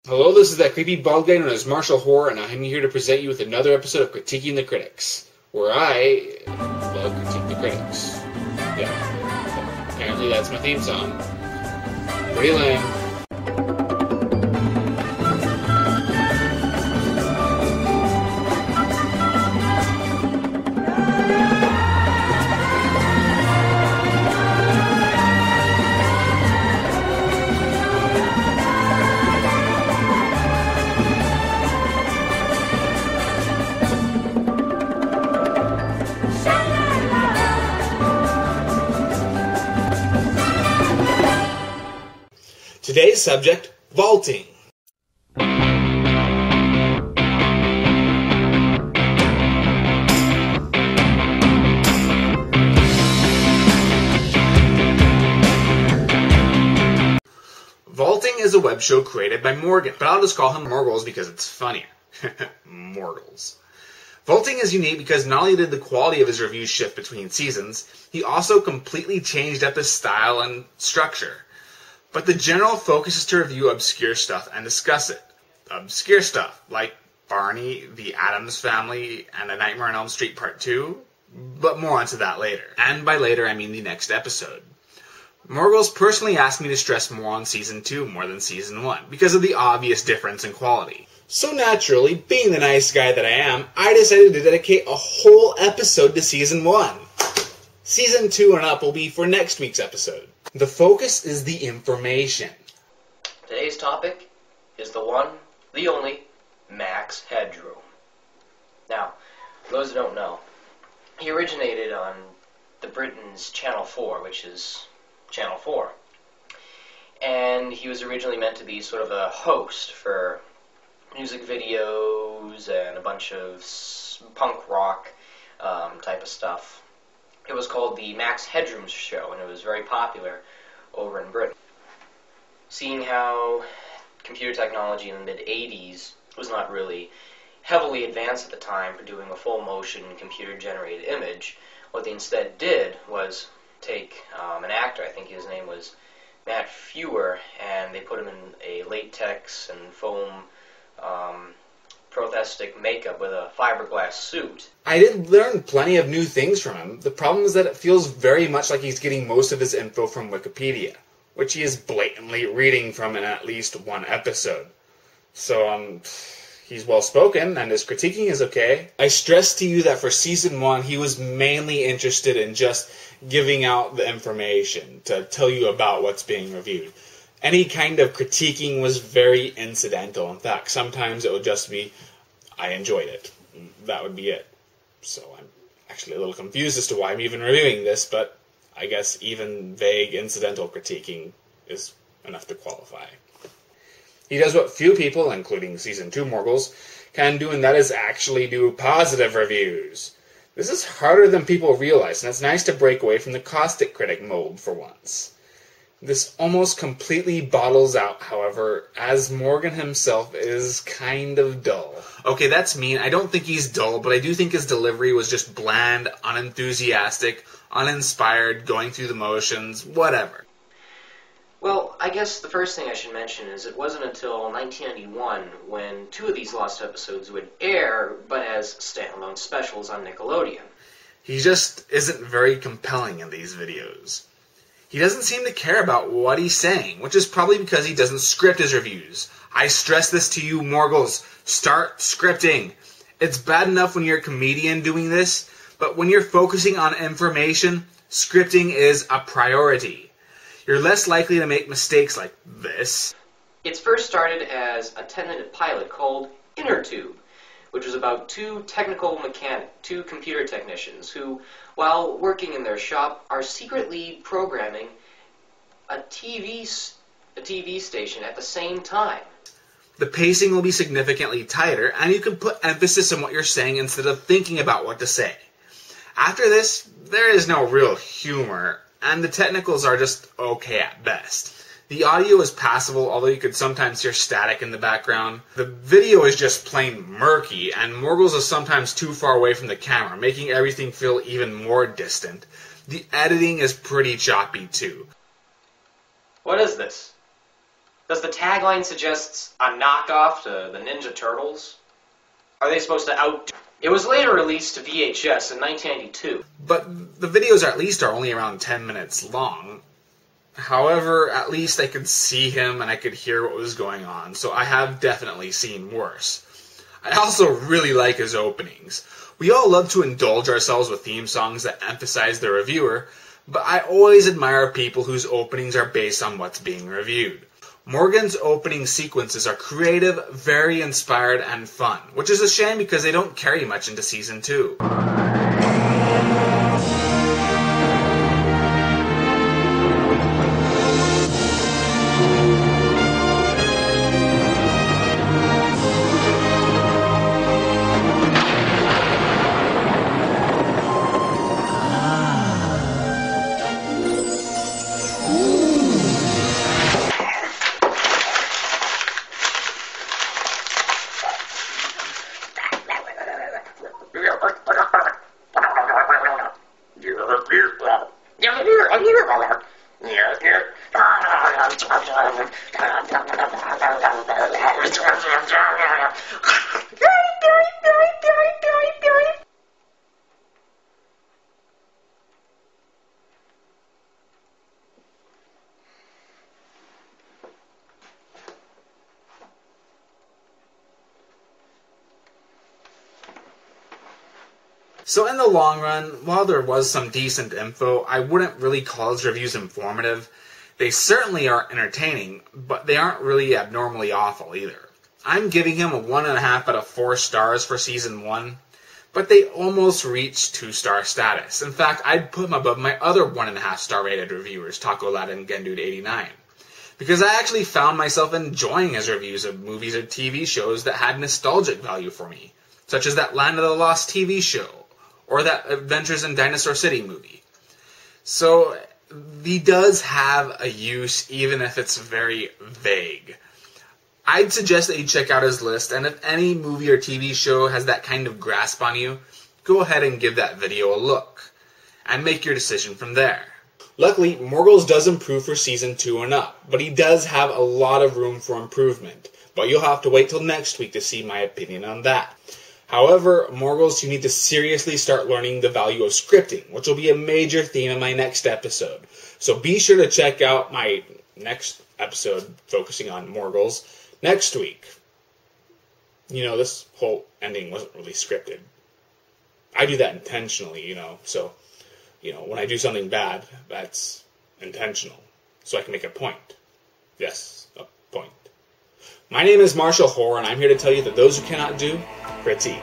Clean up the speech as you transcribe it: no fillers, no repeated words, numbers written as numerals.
Hello, this is that creepy bald guy known as Martial Horror, and I'm here to present you with another episode of Critiquing the Critics, where I love critique the critics. Yeah, apparently that's my theme song. Pretty lame. Today's subject, vaulting. Vaulting is a web show created by Morgan, but I'll just call him Morgles because it's funnier. Morgles. Vaulting is unique because not only did the quality of his reviews shift between seasons, he also completely changed up his style and structure. But the general focus is to review obscure stuff and discuss it. Obscure stuff, like Barney, The Addams Family, and A Nightmare on Elm Street Part 2, but more onto that later. And by later, I mean the next episode. Morgles personally asked me to stress more on Season 2 more than Season 1, because of the obvious difference in quality. So naturally, being the nice guy that I am, I decided to dedicate a whole episode to Season 1. Season 2 and up will be for next week's episode. The focus is the information. Today's topic is the one, the only, Max Headroom. Now, for those who don't know, he originated on the Britain's Channel 4, which is Channel 4. And he was originally meant to be sort of a host for music videos and a bunch of punk rock type of stuff. It was called the Max Headroom Show, and it was very popular over in Britain. Seeing how computer technology in the mid-'80s was not really heavily advanced at the time for doing a full-motion computer-generated image, what they instead did was take an actor, I think his name was Matt Fewer, and they put him in a latex and foam prosthetic makeup with a fiberglass suit. I did learn plenty of new things from him. The problem is that it feels very much like he's getting most of his info from Wikipedia, which he is blatantly reading from in at least one episode. So, he's well-spoken, and his critiquing is okay. I stress to you that for Season 1, he was mainly interested in just giving out the information to tell you about what's being reviewed. Any kind of critiquing was very incidental. In fact, sometimes it would just be, I enjoyed it. That would be it. So I'm actually a little confused as to why I'm even reviewing this, but I guess even vague incidental critiquing is enough to qualify. He does what few people, including Season 2 Morgles, can do, and that is actually do positive reviews. This is harder than people realize, and it's nice to break away from the caustic critic mold for once. This almost completely bottles out, however, as Morgan himself is kind of dull. Okay, that's mean. I don't think he's dull, but I do think his delivery was just bland, unenthusiastic, uninspired, going through the motions, whatever. Well, I guess the first thing I should mention is it wasn't until 1991 when 2 of these lost episodes would air, but as standalone specials on Nickelodeon. He just isn't very compelling in these videos. He doesn't seem to care about what he's saying, which is probably because he doesn't script his reviews. I stress this to you, Morgles. Start scripting. It's bad enough when you're a comedian doing this, but when you're focusing on information, scripting is a priority. You're less likely to make mistakes like this. It first started as a 10-minute pilot called Inner Tube, which was about two computer technicians who, while working in their shop, are secretly programming a TV station at the same time. The pacing will be significantly tighter, and you can put emphasis on what you're saying instead of thinking about what to say. After this, there is no real humor, and the technicals are just okay at best. The audio is passable, although you could sometimes hear static in the background. The video is just plain murky, and Morgles is sometimes too far away from the camera, making everything feel even more distant. The editing is pretty choppy, too. What is this? Does the tagline suggest a knockoff to the Ninja Turtles? Are they supposed to out... It was later released to VHS in 1992. But the videos are only around 10 minutes long. However, at least I could see him and I could hear what was going on, so I have definitely seen worse. I also really like his openings. We all love to indulge ourselves with theme songs that emphasize the reviewer, but I always admire people whose openings are based on what's being reviewed. Morgan's opening sequences are creative, very inspired, and fun, which is a shame because they don't carry much into Season 2. So in the long run, while there was some decent info, I wouldn't really call his reviews informative. They certainly are entertaining, but they aren't really abnormally awful either. I'm giving him a 1.5 out of 4 stars for Season 1, but they almost reached 2-star status. In fact, I'd put him above my other 1.5 star rated reviewers, Taco Lad and Gendude89. Because I actually found myself enjoying his reviews of movies or TV shows that had nostalgic value for me, such as that Land of the Lost TV show, or that Adventures in Dinosaur City movie. So he does have a use, even if it's very vague. I'd suggest that you check out his list, and if any movie or TV show has that kind of grasp on you, go ahead and give that video a look, and make your decision from there. Luckily, Morgles does improve for Season 2 and up, but he does have a lot of room for improvement. But you'll have to wait till next week to see my opinion on that. However, Morgles, you need to seriously start learning the value of scripting, which will be a major theme in my next episode. So be sure to check out my next episode focusing on Morgles next week. You know, this whole ending wasn't really scripted. I do that intentionally, so, when I do something bad, that's intentional. So I can make a point. Yes, a point. My name is Marshall Hoare, and I'm here to tell you that those who cannot do, critique.